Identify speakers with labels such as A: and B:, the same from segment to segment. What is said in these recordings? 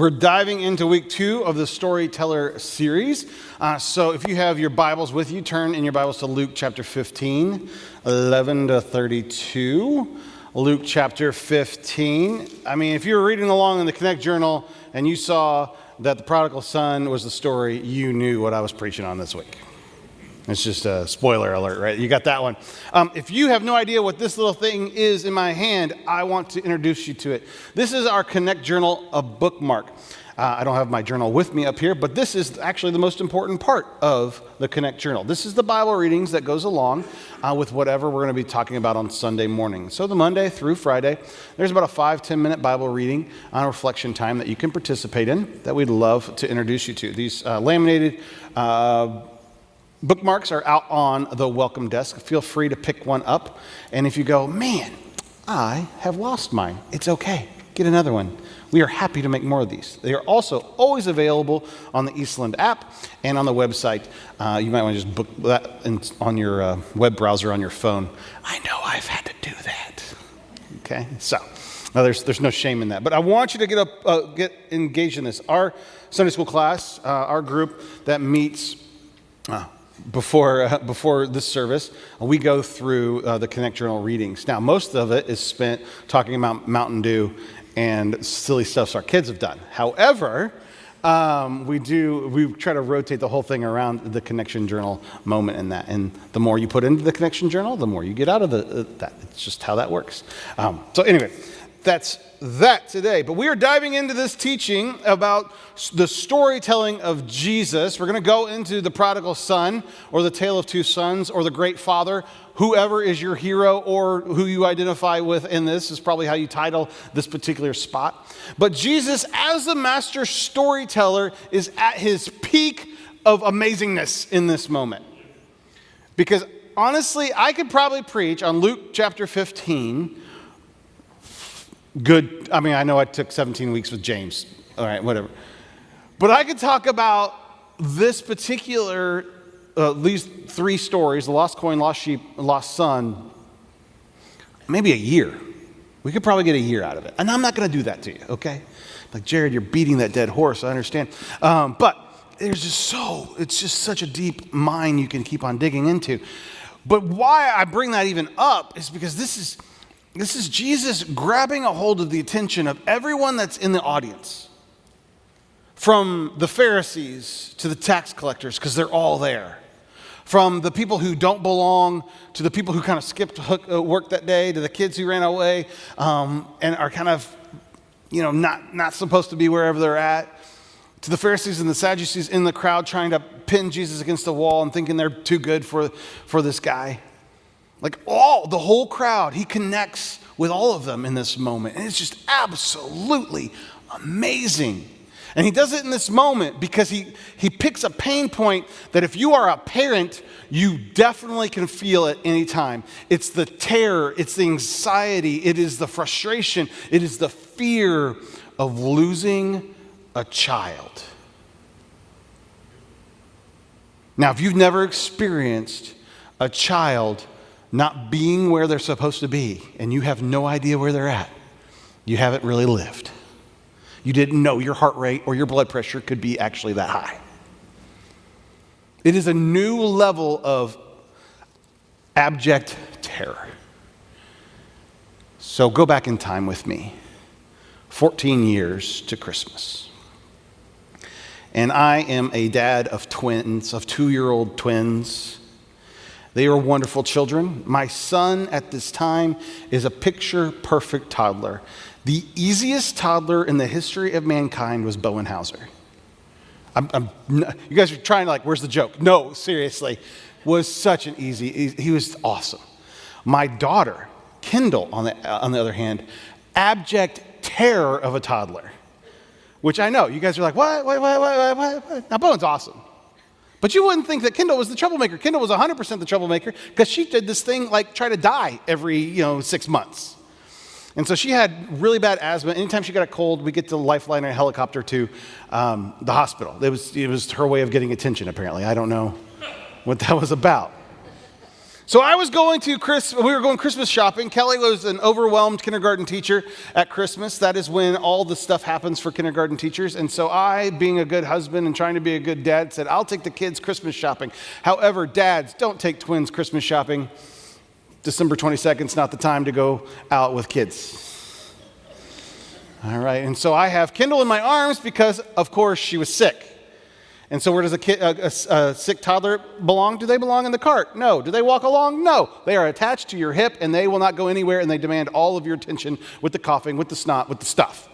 A: We're diving into week 2 of the Storyteller series. So if you have your Bibles with you, turn in your Bibles to Luke chapter 15, 11 to 32. Luke chapter 15. I mean, if you were reading along in the Connect Journal and you saw that the prodigal son was the story, you knew what I was preaching on this week. It's just a spoiler alert, right? You got that one. If you have no idea what this little thing is in my hand, I want to introduce you to it. This is our Connect Journal, a bookmark. I don't have my journal with me up here, but this is actually the most important part of the Connect Journal. This is the Bible readings that goes along with whatever we're going to be talking about on Sunday morning. So the Monday through Friday, there's about a 5-10 minute Bible reading on reflection time that you can participate in that we'd love to introduce you to. These laminated bookmarks are out on the welcome desk. Feel free to pick one up. And if you go, man, I have lost mine, it's okay. Get another one. We are happy to make more of these. They are also always available on the Eastland app and on the website. You might want to just book that on your web browser on your phone. I know I've had to do that. Okay, so there's no shame in that. But I want you to get engaged in this. Our Sunday school class, our group that meets before this service, we go through the Connect Journal readings. Now, most of it is spent talking about Mountain Dew and silly stuff our kids have done. However, we try to rotate the whole thing around the Connection Journal moment in that. And the more you put into the Connection Journal, the more you get out of that. It's just how that works. So anyway, that's that today. But we are diving into this teaching about the storytelling of Jesus. We're going to go into the prodigal son, or the tale of two sons, or the great father. Whoever is your hero or who you identify with in this is probably how you title this particular spot. But Jesus, as the master storyteller, is at his peak of amazingness in this moment. Because honestly, I could probably preach on Luke chapter 15 good. I mean, I know I took 17 weeks with James. All right, whatever. But I could talk about this particular, these 3 stories, the lost coin, lost sheep, lost son, maybe a year. We could probably get a year out of it. And I'm not going to do that to you, okay? Like, Jared, you're beating that dead horse. I understand. But it's just such a deep mine you can keep on digging into. But why I bring that even up is because this is Jesus grabbing a hold of the attention of everyone that's in the audience. From the Pharisees to the tax collectors, because they're all there. From the people who don't belong to the people who kind of skipped work that day, to the kids who ran away and are kind of, not supposed to be wherever they're at. To the Pharisees and the Sadducees in the crowd trying to pin Jesus against the wall and thinking they're too good for this guy. Like the whole crowd, he connects with all of them in this moment. And it's just absolutely amazing. And he does it in this moment because he picks a pain point that if you are a parent, you definitely can feel at any time. It's the terror, it's the anxiety, it is the frustration, it is the fear of losing a child. Now, if you've never experienced a child not being where they're supposed to be, and you have no idea where they're at, you haven't really lived. You didn't know your heart rate or your blood pressure could be actually that high. It is a new level of abject terror. So go back in time with me, 14 years to Christmas. And I am a dad of twins, of 2-year-old twins. They are wonderful children. My son at this time is a picture-perfect toddler. The easiest toddler in the history of mankind was Bowen Hauser. You guys are trying to where's the joke? No, seriously. Was such an easy, he was awesome. My daughter, Kendall, on the other hand, abject terror of a toddler. Which I know, you guys are like, what? Now, Bowen's awesome. But you wouldn't think that Kendall was the troublemaker. Kendall was 100% the troublemaker because she did this thing try to die every 6 months. And so she had really bad asthma. Anytime she got a cold, we get to lifeline in a helicopter to the hospital. It was her way of getting attention, apparently. I don't know what that was about. So I was going to we were going Christmas shopping. Kelly was an overwhelmed kindergarten teacher at Christmas. That is when all the stuff happens for kindergarten teachers. And so I, being a good husband and trying to be a good dad, said, I'll take the kids Christmas shopping. However, dads, don't take twins Christmas shopping. December 22nd is not the time to go out with kids. All right, and so I have Kendall in my arms because, of course, she was sick. And so where does a sick toddler belong? Do they belong in the cart? No. Do they walk along? No. They are attached to your hip, and they will not go anywhere, and they demand all of your attention with the coughing, with the snot, with the stuff.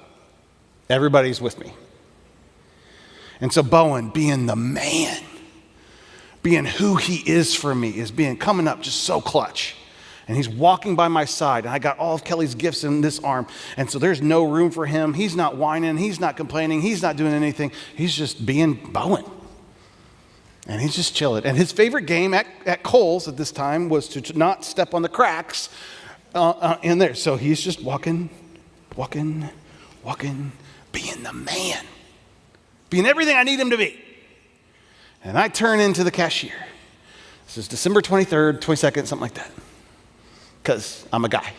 A: Everybody's with me. And so Bowen, being the man, being who he is for me, is coming up just so clutch. And he's walking by my side, and I got all of Kelly's gifts in this arm. And so there's no room for him. He's not whining. He's not complaining. He's not doing anything. He's just being Bowen. And he's just chilling. And his favorite game at Kohl's at this time was to not step on the cracks in there. So he's just walking, being the man. Being everything I need him to be. And I turn into the cashier. This is December 23rd, 22nd, something like that. Because I'm a guy.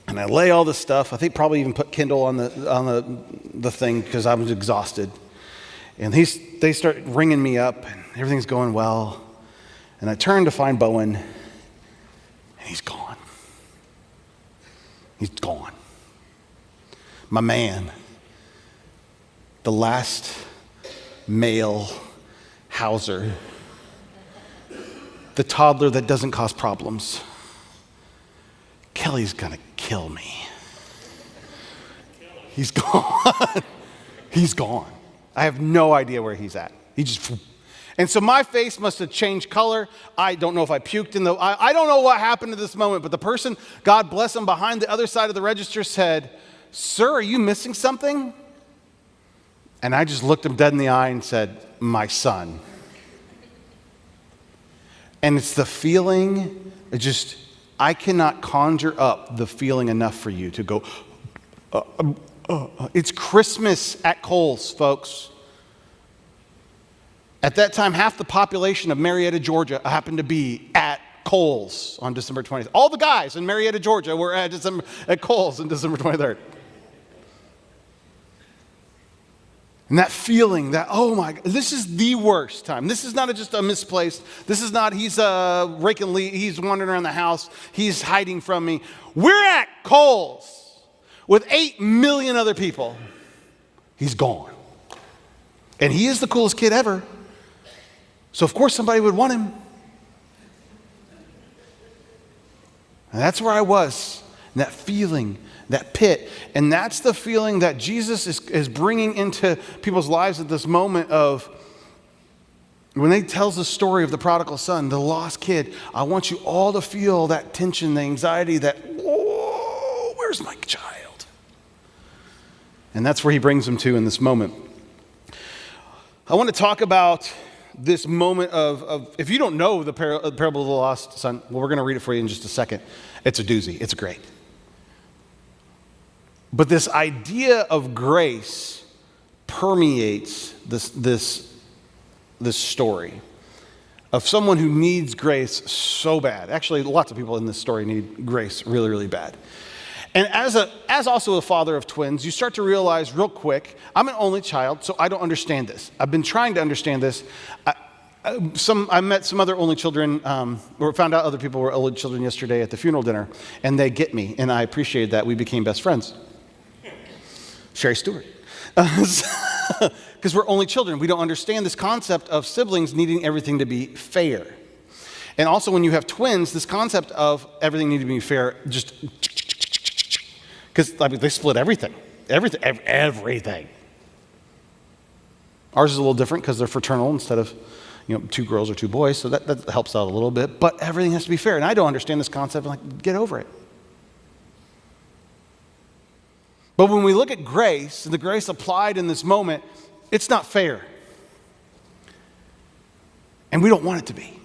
A: And I lay all this stuff. I think probably even put Kindle on the thing because I was exhausted. And they start ringing me up, and everything's going well. And I turn to find Bowen, and he's gone. He's gone. My man, the last male Hauser, the toddler that doesn't cause problems. Kelly's gonna kill me. He's gone. He's gone. I have no idea where he's at. And so my face must have changed color. I don't know if I puked I don't know what happened at this moment, but the person, God bless him, behind the other side of the register said, "Sir, are you missing something?" And I just looked him dead in the eye and said, "My son." And it's the feeling, I cannot conjure up the feeling enough for you to go, It's Christmas at Kohl's, folks. At that time, half the population of Marietta, Georgia happened to be at Kohl's on December 20th. All the guys in Marietta, Georgia were at Kohl's on December 23rd. And that feeling that, oh my God, this is the worst time. This is not just a misplaced. This is not, he's he's wandering around the house. He's hiding from me. We're at Kohl's with 8 million other people. He's gone. And he is the coolest kid ever. So of course somebody would want him. And that's where I was. And that feeling, that pit. And that's the feeling that Jesus is bringing into people's lives at this moment of when he tells the story of the prodigal son, the lost kid. I want you all to feel that tension, the anxiety, that, whoa, where's my child? And that's where he brings them to in this moment. I want to talk about this moment of if you don't know the parable of the lost son, well, we're going to read it for you in just a second. It's a doozy. It's great. But this idea of grace permeates this story of someone who needs grace so bad. Actually, lots of people in this story need grace really, really bad. And as also a father of twins, you start to realize real quick, I'm an only child, so I don't understand this. I've been trying to understand this. I met some other only children, or found out other people were only children yesterday at the funeral dinner, and they get me, and I appreciated that. We became best friends. Sherry Stewart. Because we're only children. We don't understand this concept of siblings needing everything to be fair. And also when you have twins, this concept of everything needing to be fair, just because they split everything. Everything. Ours is a little different because they're fraternal instead of 2 girls or 2 boys, so that helps out a little bit. But everything has to be fair, and I don't understand this concept. I'm like, get over it. But when we look at grace, and the grace applied in this moment, it's not fair. And we don't want it to be.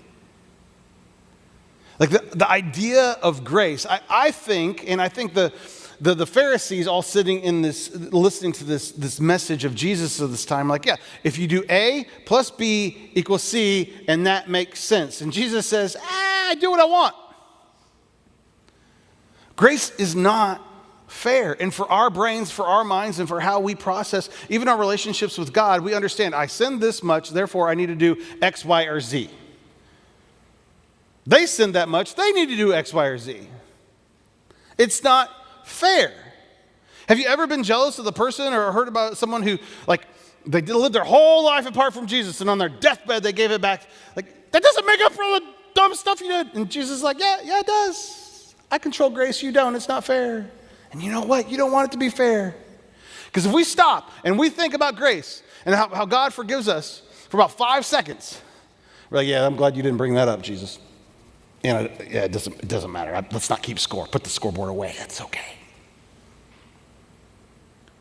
A: Like the idea of grace, I think the Pharisees all sitting in this, listening to this message of Jesus of this time, like, yeah, if you do A plus B equals C, and that makes sense. And Jesus says, I do what I want. Grace is not fair. And for our brains, for our minds, and for how we process even our relationships with God, we understand I sinned this much, therefore I need to do X, Y, or Z. They sinned that much, they need to do X, Y, or Z. It's not fair. Have you ever been jealous of the person or heard about someone who, like, they lived their whole life apart from Jesus and on their deathbed they gave it back? Like, that doesn't make up for all the dumb stuff you did. And Jesus is like, yeah, it does. I control grace, you don't. It's not fair. And you know what? You don't want it to be fair. Because if we stop and we think about grace and how God forgives us for about 5 seconds, we're like, yeah, I'm glad you didn't bring that up, Jesus. And it doesn't matter. Let's not keep score. Put the scoreboard away. It's okay.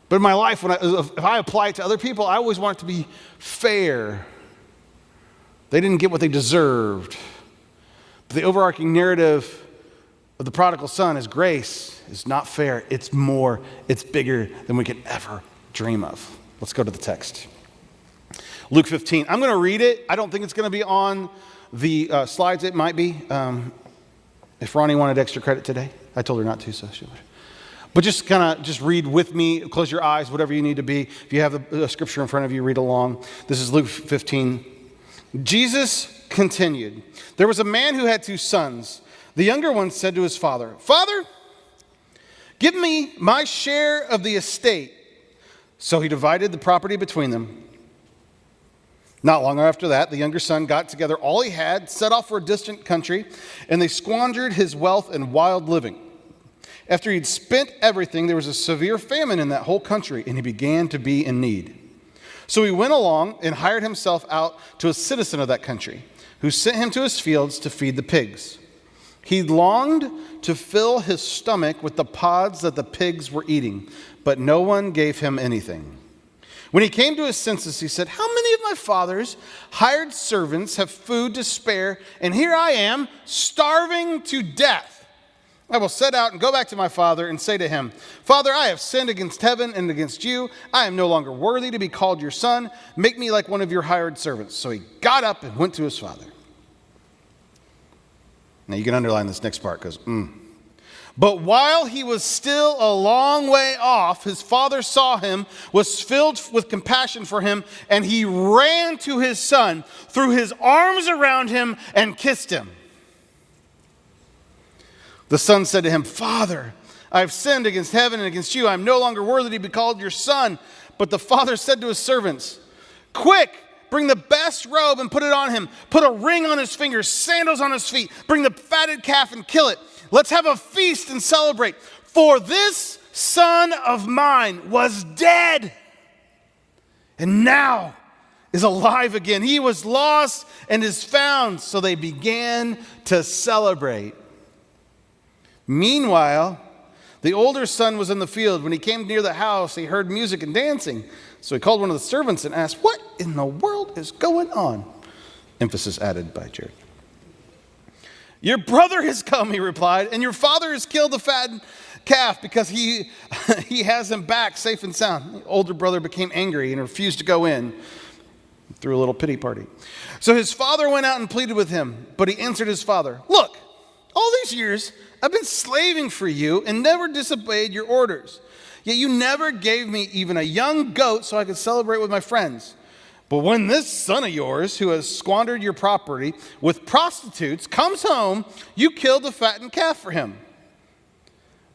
A: But in my life, if I apply it to other people, I always want it to be fair. They didn't get what they deserved. But the overarching narrative of the prodigal son is grace is not fair. It's more. It's bigger than we could ever dream of. Let's go to the text. Luke 15. I'm going to read it. I don't think it's going to be on the slides. It might be. If Ronnie wanted extra credit today, I told her not to, so she would. But just read with me. Close your eyes, whatever you need to be. If you have the scripture in front of you, read along. This is Luke 15. Jesus continued. There was a man who had 2 sons. The younger one said to his father, Father, give me my share of the estate. So he divided the property between them. Not long after that, the younger son got together all he had, set off for a distant country, and they squandered his wealth in wild living. After he'd spent everything, there was a severe famine in that whole country, and he began to be in need. So he went along and hired himself out to a citizen of that country, who sent him to his fields to feed the pigs. He longed to fill his stomach with the pods that the pigs were eating, but no one gave him anything. When he came to his senses, he said, How many of my father's hired servants have food to spare, and here I am, starving to death? I will set out and go back to my father and say to him, Father, I have sinned against heaven and against you. I am no longer worthy to be called your son. Make me like one of your hired servants. So he got up and went to his father. Now you can underline this next part because, But while he was still a long way off, his father saw him, was filled with compassion for him, and he ran to his son, threw his arms around him, and kissed him. The son said to him, Father, I have sinned against heaven and against you. I am no longer worthy to be called your son. But the father said to his servants, Quick! Bring the best robe and put it on him. Put a ring on his fingers, sandals on his feet. Bring the fatted calf and kill it. Let's have a feast and celebrate. For this son of mine was dead and now is alive again. He was lost and is found. So they began to celebrate. Meanwhile, the older son was in the field. When he came near the house, he heard music and dancing. So he called one of the servants and asked, What in the world is going on? Emphasis added by Jared. Your brother has come, he replied, and your father has killed the fattened calf because he has him back safe and sound. The older brother became angry and refused to go in. Threw a little pity party. So his father went out and pleaded with him, but he answered his father, Look, all these years I've been slaving for you and never disobeyed your orders. Yet you never gave me even a young goat so I could celebrate with my friends. But when this son of yours, who has squandered your property with prostitutes, comes home, you killed the fattened calf for him.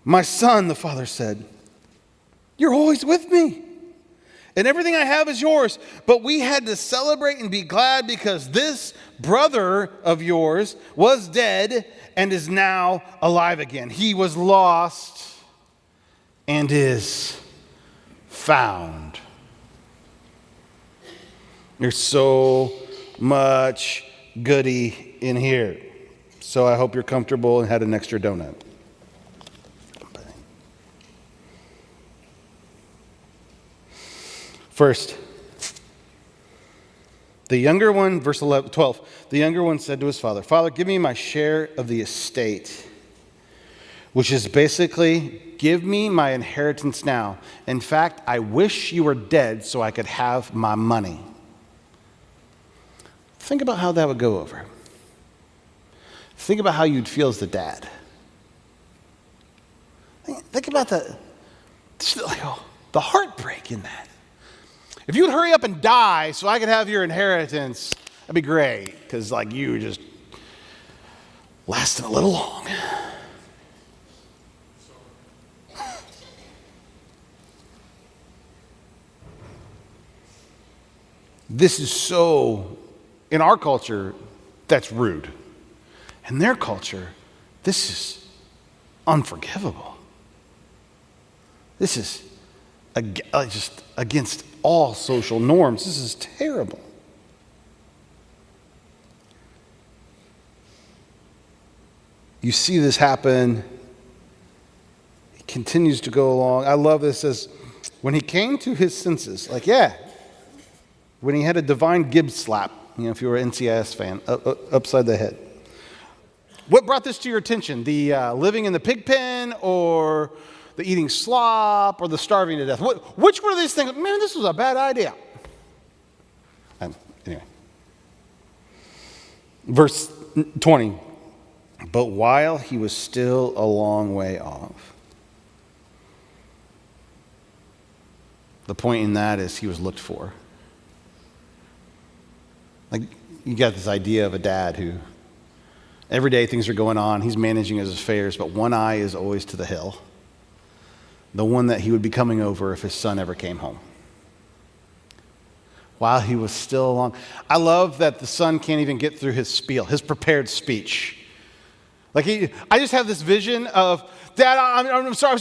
A: My son, the father said, You're always with me, and everything I have is yours. But we had to celebrate and be glad because this brother of yours was dead and is now alive again. He was lost and is found. There's so much goody in here. So I hope you're comfortable and had an extra donut. First, the younger one, verse 12, the younger one said to his father, Father, give me my share of the estate. which is basically, give me my inheritance now. In fact, I wish you were dead so I could have my money. Think about how that would go over. Think about how you'd feel as the dad. Think about the heartbreak in that. If you would hurry up and die so I could have your inheritance, that'd be great, because you were just lasting a little long. This is so, in our culture, that's rude. In their culture, this is unforgivable. This is just against all social norms. This is terrible. You see this happen. It continues to go along. I love this as when he came to his senses, when he had a divine Gibbs slap, if you were an NCIS fan, upside the head. What brought this to your attention? The living in the pig pen, or the eating slop, or the starving to death? Which one of these things? Man, this was a bad idea. Anyway. Verse 20. But while he was still a long way off. The point in that is he was looked for. You got this idea of a dad who every day things are going on, he's managing his affairs, but one eye is always to the hill. The one that he would be coming over if his son ever came home. While he was still along. I love that the son can't even get through his spiel, his prepared speech. I just have this vision of, Dad, I'm sorry.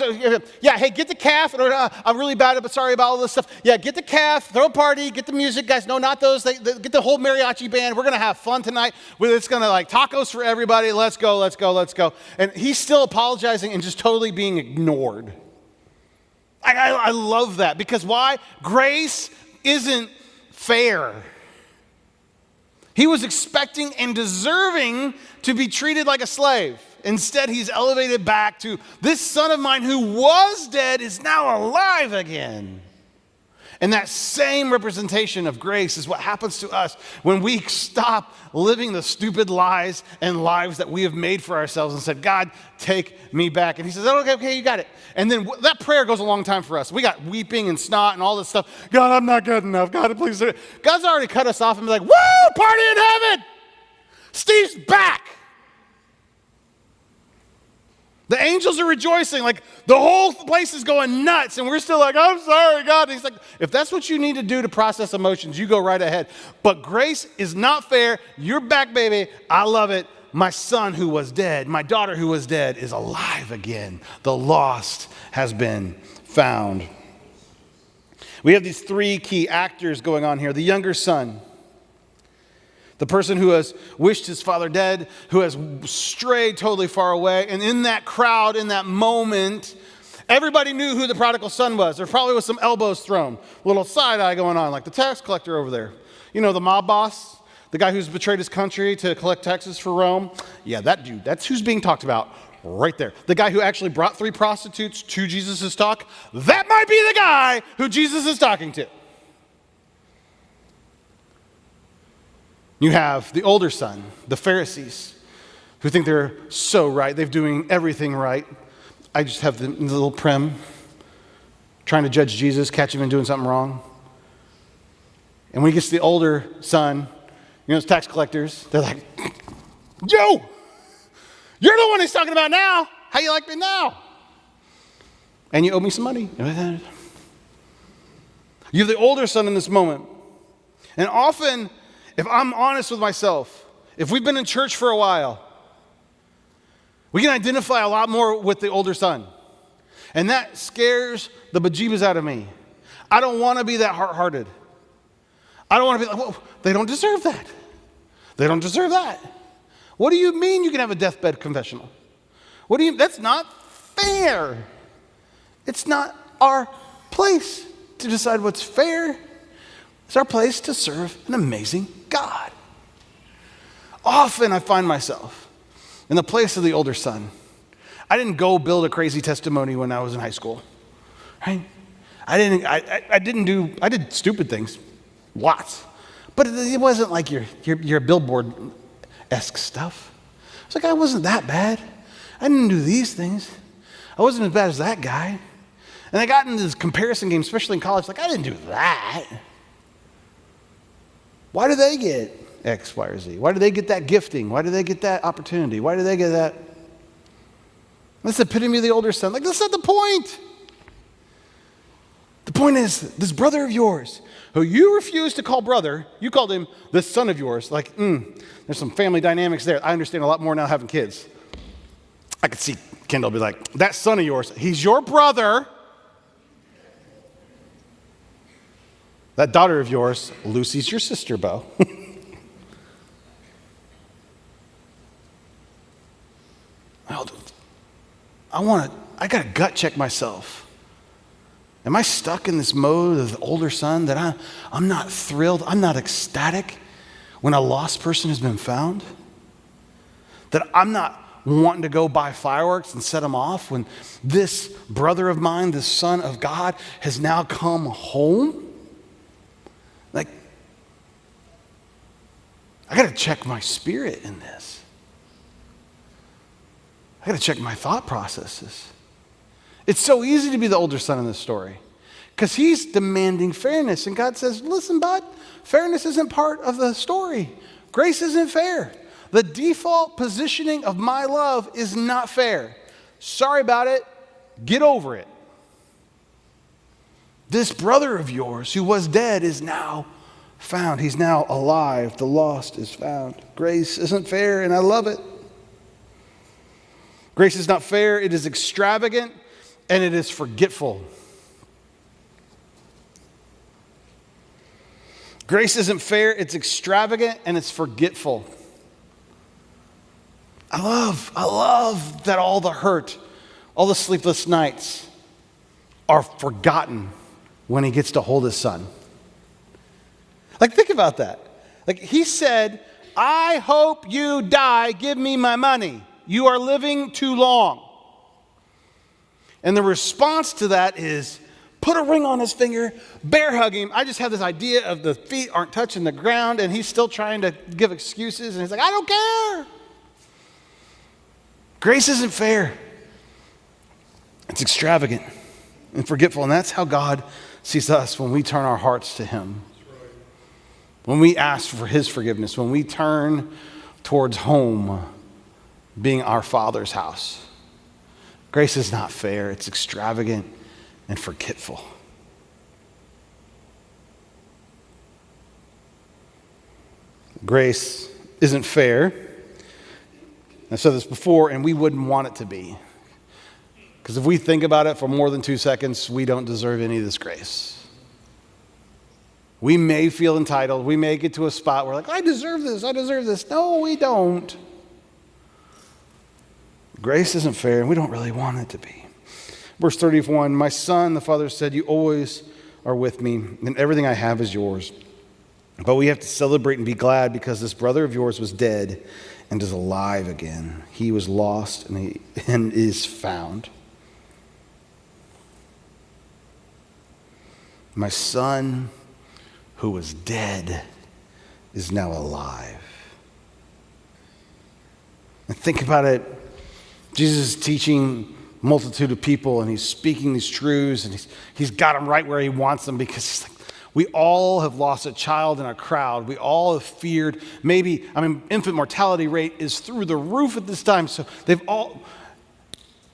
A: Yeah, hey, get the calf. I'm really bad, but sorry about all this stuff. Yeah, get the calf, throw a party, get the music. Guys, no, not those. Get the whole mariachi band. We're going to have fun tonight. It's going to tacos for everybody. Let's go, let's go, let's go. And he's still apologizing and just totally being ignored. I love that, because why? Grace isn't fair. He was expecting and deserving to be treated like a slave. Instead, he's elevated back to, this son of mine who was dead is now alive again. And that same representation of grace is what happens to us when we stop living the stupid lies and lives that we have made for ourselves and said, God, take me back. And he says, okay, you got it. And then that prayer goes a long time for us. We got weeping and snot and all this stuff. God, I'm not good enough. God, please do it. God's already cut us off and be like, woo, party in heaven. Steve's back. The angels are rejoicing, the whole place is going nuts, and we're still I'm sorry, God. And he's like, if that's what you need to do to process emotions, you go right ahead. But grace is not fair. You're back, baby. I love it. My son who was dead, my daughter who was dead is alive again. The lost has been found. We have these three key actors going on here. The younger son. The person who has wished his father dead, who has strayed totally far away. And in that crowd, in that moment, everybody knew who the prodigal son was. There probably was some elbows thrown, a little side eye going on, like the tax collector over there. The mob boss, the guy who's betrayed his country to collect taxes for Rome. Yeah, that dude, that's who's being talked about right there. The guy who actually brought 3 prostitutes to Jesus' talk, that might be the guy who Jesus is talking to. You have the older son, the Pharisees, who think they're so right. They're doing everything right. I just have the little prim trying to judge Jesus, catch him doing something wrong. And when he gets to the older son, those tax collectors, they're like, yo, you're the one he's talking about now. How you like me now? And you owe me some money. You have the older son in this moment. And often, if I'm honest with myself, if we've been in church for a while, we can identify a lot more with the older son. And that scares the bejeebus out of me. I don't want to be that hard-hearted. I don't want to be like, well, they don't deserve that. They don't deserve that. What do you mean you can have a deathbed confessional? That's not fair. It's not our place to decide what's fair. It's our place to serve an amazing God. Often I find myself in the place of the older son. I didn't go build a crazy testimony when I was in high school, right? I did stupid things, lots. But it wasn't like your billboard-esque stuff. It's like I wasn't that bad. I didn't do these things. I wasn't as bad as that guy. And I got into this comparison game, especially in college, like I didn't do that. Why do they get X, Y, or Z? Why do they get that gifting? Why do they get that opportunity? Why do they get that? That's the epitome of the older son. Like, that's not the point. The point is, this brother of yours, who you refused to call brother, you called him the son of yours. Like, there's some family dynamics there. I understand a lot more now having kids. I could see Kendall be like, that son of yours, he's your brother. That daughter of yours, Lucy's your sister, Bo. I got to gut check myself. Am I stuck in this mode of the older son that I'm not thrilled, I'm not ecstatic when a lost person has been found? That I'm not wanting to go buy fireworks and set them off when this brother of mine, this son of God, has now come home? Like, I got to check my spirit in this. I got to check my thought processes. It's so easy to be the older son in this story because he's demanding fairness. And God says, listen, bud, fairness isn't part of the story. Grace isn't fair. The default positioning of my love is not fair. Sorry about it. Get over it. This brother of yours who was dead is now found. He's now alive. The lost is found. Grace isn't fair, and I love it. Grace is not fair. It is extravagant, and it is forgetful. Grace isn't fair. It's extravagant, and it's forgetful. I love that all the hurt, all the sleepless nights are forgotten when he gets to hold his son. Like, think about that. Like, he said, I hope you die. Give me my money. You are living too long. And the response to that is, put a ring on his finger, bear hug him. I just have this idea of the feet aren't touching the ground, and he's still trying to give excuses. And he's like, I don't care. Grace isn't fair. It's extravagant and forgetful. And that's how God sees us when we turn our hearts to him. When we ask for his forgiveness, when we turn towards home being our Father's house. Grace is not fair. It's extravagant and forgetful. Grace isn't fair. I said this before, and we wouldn't want it to be. Because if we think about it for more than 2 seconds, we don't deserve any of this grace. We may feel entitled. We may get to a spot where, like, I deserve this. I deserve this. No, we don't. Grace isn't fair, and we don't really want it to be. Verse 31, my son, the father said, you always are with me, and everything I have is yours. But we have to celebrate and be glad because this brother of yours was dead and is alive again. He was lost and is found. My son, who was dead, is now alive. And think about it. Jesus is teaching a multitude of people, and he's speaking these truths, and he's got them right where he wants them, because he's like, we all have lost a child in our crowd. We all have feared. Infant mortality rate is through the roof at this time. So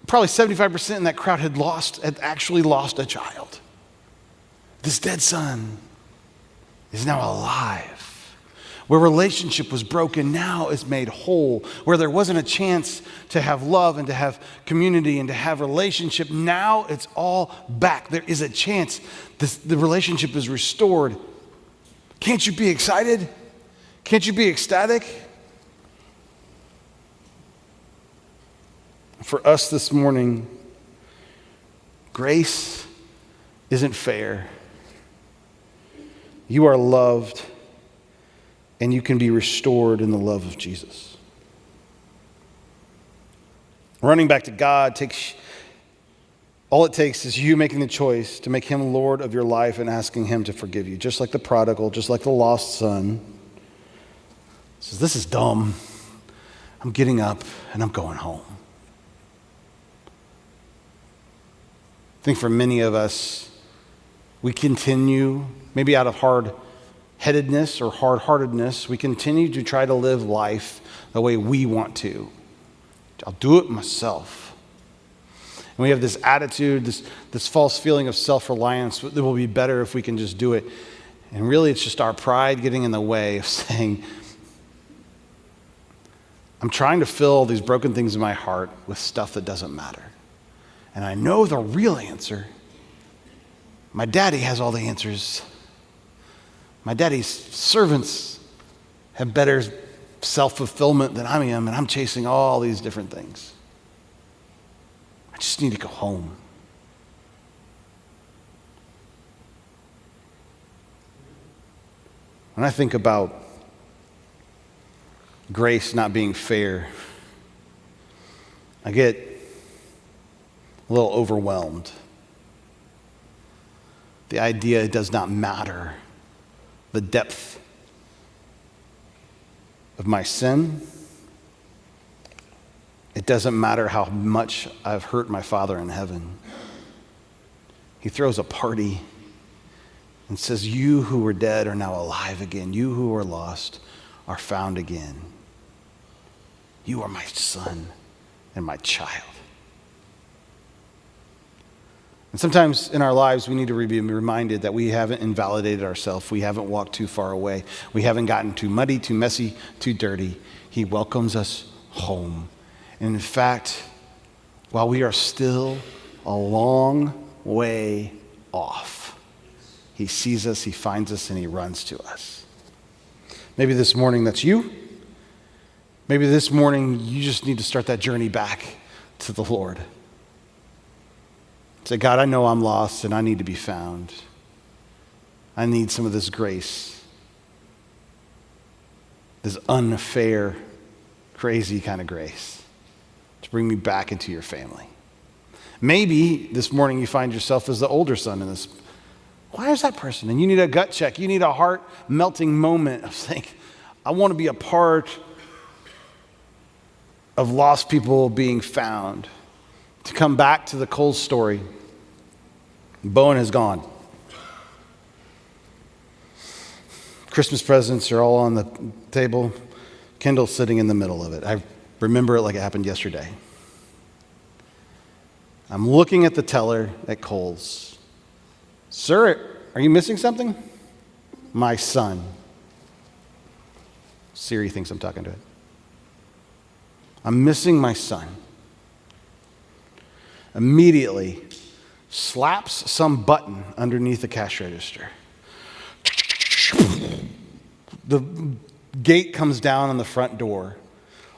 A: probably 75% in that crowd had actually lost a child. This dead son is now alive. Where relationship was broken, now is made whole. Where there wasn't a chance to have love and to have community and to have relationship, now it's all back. There is a chance the relationship is restored. Can't you be excited? Can't you be ecstatic? For us this morning, grace isn't fair. You are loved, and you can be restored in the love of Jesus. Running back to God all it takes is you making the choice to make him Lord of your life and asking him to forgive you. Just like the prodigal, just like the lost son. Says, this is dumb. I'm getting up and I'm going home. I think for many of us, we continue, maybe out of hard-headedness or hard-heartedness, we continue to try to live life the way we want to. I'll do it myself. And we have this attitude, this false feeling of self-reliance that it will be better if we can just do it. And really, it's just our pride getting in the way of saying, I'm trying to fill these broken things in my heart with stuff that doesn't matter. And I know the real answer. My daddy has all the answers. My daddy's servants have better self-fulfillment than I am, and I'm chasing all these different things. I just need to go home. When I think about grace not being fair, I get a little overwhelmed. The idea it does not matter the depth of my sin. It doesn't matter how much I've hurt my Father in heaven. He throws a party and says, you who were dead are now alive again. You who were lost are found again. You are my son and my child. And sometimes in our lives, we need to be reminded that we haven't invalidated ourselves. We haven't walked too far away. We haven't gotten too muddy, too messy, too dirty. He welcomes us home. And in fact, while we are still a long way off, he sees us, he finds us, and he runs to us. Maybe this morning that's you. Maybe this morning you just need to start that journey back to the Lord. Say, God, I know I'm lost and I need to be found. I need some of this grace, this unfair, crazy kind of grace to bring me back into your family. Maybe this morning you find yourself as the older son in this. Why is that person? And you need a gut check. You need a heart melting moment of saying, I want to be a part of lost people being found. To come back to the Coles story, Bowen has gone. Christmas presents are all on the table. Kendall's sitting in the middle of it. I remember it like it happened yesterday. I'm looking at the teller at Coles. Sir, are you missing something? My son. Siri thinks I'm talking to it. I'm missing my son. Immediately slaps some button underneath the cash register. The gate comes down on the front door.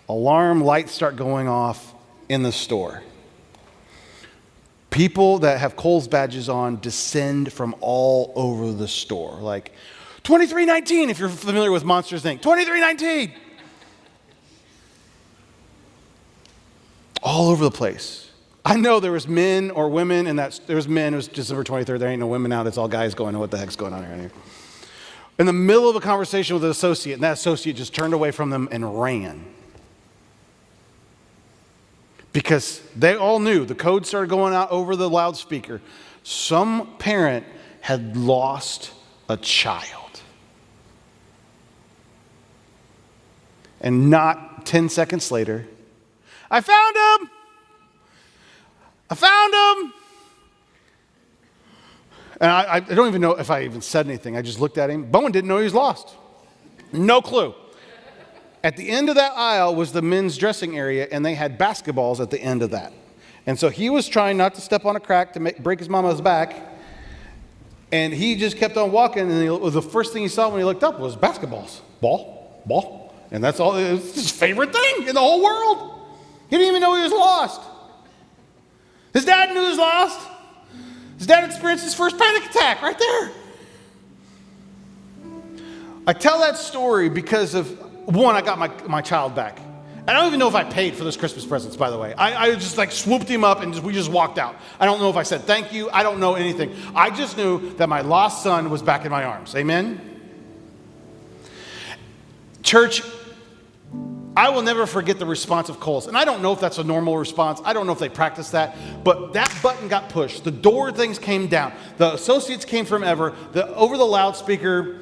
A: Alarm lights start going off in the store. People that have Kohl's badges on descend from all over the store. Like, 2319, if you're familiar with Monsters, Inc. 2319. All over the place. I know there was men or women, and there was men. It was December 23rd. There ain't no women out. It's all guys going, what the heck's going on here? In the middle of a conversation with an associate, and that associate just turned away from them and ran. Because they all knew, the code started going out over the loudspeaker. Some parent had lost a child. And not 10 seconds later, I found him! I found him! And I don't even know if I even said anything. I just looked at him. Bowen didn't know he was lost. No clue. At the end of that aisle was the men's dressing area, and they had basketballs at the end of that. And so he was trying not to step on a crack to break his mama's back, and he just kept on walking, and the first thing he saw when he looked up was basketballs. Ball. And that's all. It was his favorite thing in the whole world. He didn't even know he was lost. His dad knew he was lost. His dad experienced his first panic attack right there. I tell that story because of, one, I got my child back. I don't even know if I paid for those Christmas presents, by the way. I just like swooped him up and we just walked out. I don't know if I said thank you. I don't know anything. I just knew that my lost son was back in my arms. Amen? Church, I will never forget the response of Coles. And I don't know if that's a normal response. I don't know if they practice that. But that button got pushed. The door things came down. The associates came from over the loudspeaker.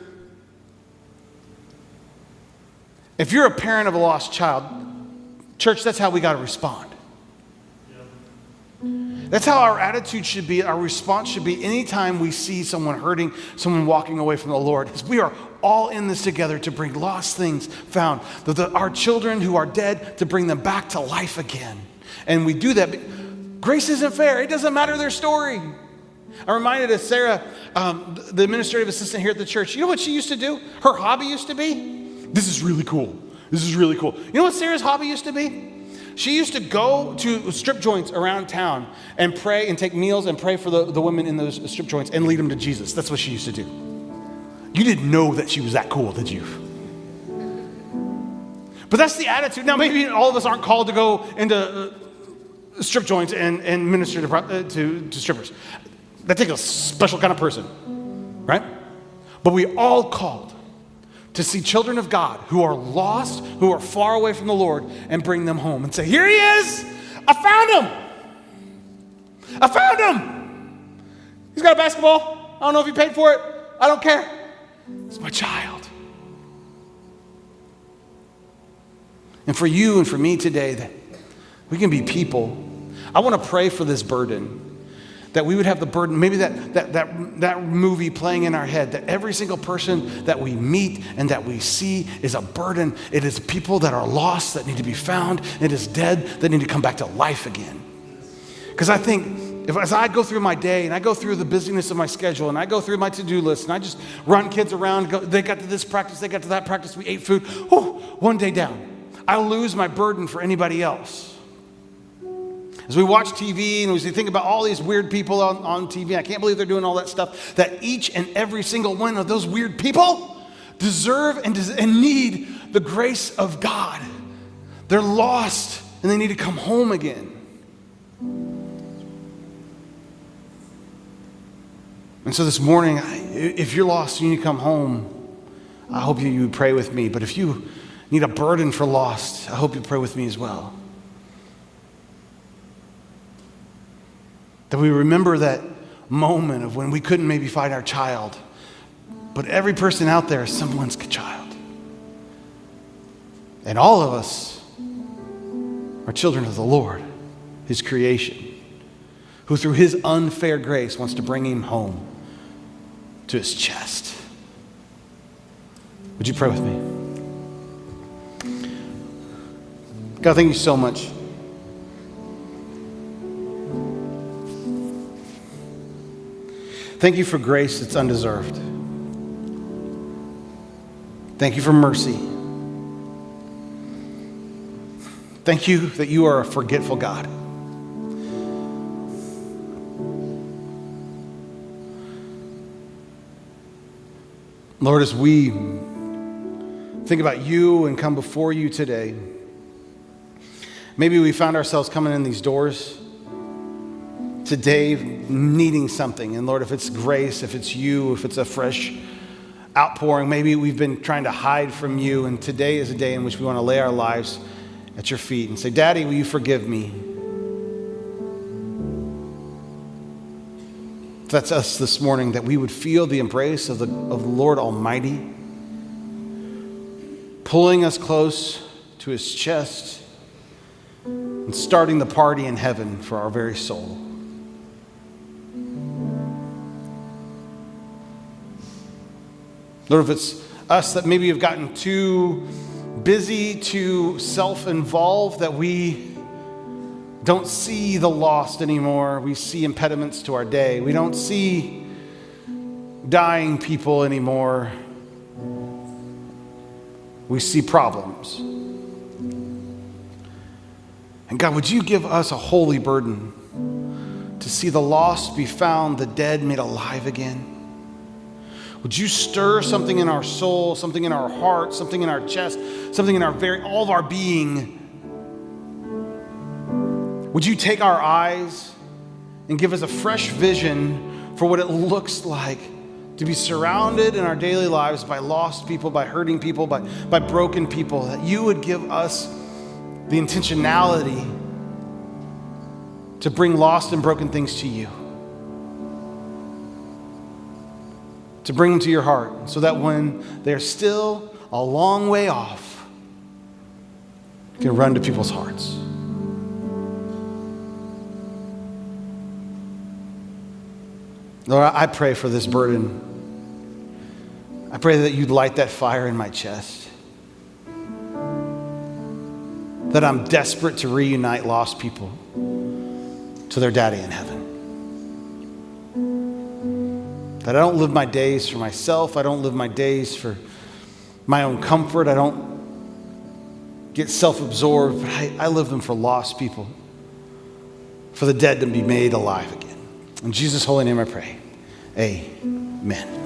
A: If you're a parent of a lost child, church, that's how we got to respond. That's how our attitude should be. Our response should be anytime we see someone hurting, someone walking away from the Lord. Is we are all in this together to bring lost things found. Our children who are dead, to bring them back to life again. And we do that. Grace isn't fair. It doesn't matter their story. I'm reminded of Sarah, the administrative assistant here at the church. You know what she used to do? Her hobby used to be? This is really cool. This is really cool. You know what Sarah's hobby used to be? She used to go to strip joints around town and pray and take meals and pray for the women in those strip joints and lead them to Jesus. That's what she used to do. You didn't know that she was that cool, did you? But that's the attitude. Now, maybe all of us aren't called to go into strip joints and minister to strippers. That takes a special kind of person, right? But we all called to see children of God who are lost, who are far away from the Lord, and bring them home and say, here he is. I found him. I found him. He's got a basketball. I don't know if he paid for it. I don't care. It's my child. And for you and for me today, that we can be people. I want to pray for this burden. That we would have the burden, maybe that movie playing in our head, that every single person that we meet and that we see is a burden. It is people that are lost, that need to be found. It is dead, that need to come back to life again. Because I think, as I go through my day and I go through the busyness of my schedule and I go through my to-do list and I just run kids around, they got to this practice, they got to that practice, we ate food, one day down. I lose my burden for anybody else. As we watch TV and as we think about all these weird people on TV, I can't believe they're doing all that stuff, that each and every single one of those weird people deserve and need the grace of God. They're lost and they need to come home again. And so this morning, if you're lost and you need to come home, I hope you would pray with me. But if you need a burden for lost, I hope you pray with me as well. That we remember that moment of when we couldn't maybe find our child, but every person out there is someone's child. And all of us are children of the Lord, his creation, who through his unfair grace wants to bring him home to his chest. Would you pray with me? God, thank you so much. Thank you for grace that's undeserved. Thank you for mercy. Thank you that you are a forgetful God. Lord, as we think about you and come before you today, maybe we found ourselves coming in these doors today needing something. And Lord, if it's grace, if it's you, if it's a fresh outpouring, maybe we've been trying to hide from you. And today is a day in which we want to lay our lives at your feet and say, Daddy, will you forgive me? If that's us this morning, that we would feel the embrace of the Lord Almighty, pulling us close to his chest and starting the party in heaven for our very soul. Lord, if it's us that maybe have gotten too busy, too self-involved, that we don't see the lost anymore. We see impediments to our day. We don't see dying people anymore. We see problems. And God, would you give us a holy burden to see the lost be found, the dead made alive again? Would you stir something in our soul, something in our heart, something in our chest, something in all of our being, Would you take our eyes and give us a fresh vision for what it looks like to be surrounded in our daily lives by lost people, by hurting people, by broken people, that you would give us the intentionality to bring lost and broken things to you, to bring them to your heart, so that when they're still a long way off, you can run to people's hearts. Lord, I pray for this burden. I pray that you'd light that fire in my chest, that I'm desperate to reunite lost people to their daddy in heaven. That I don't live my days for myself. I don't live my days for my own comfort. I don't get self-absorbed, but I live them for lost people, for the dead to be made alive again. In Jesus' holy name I pray. Amen.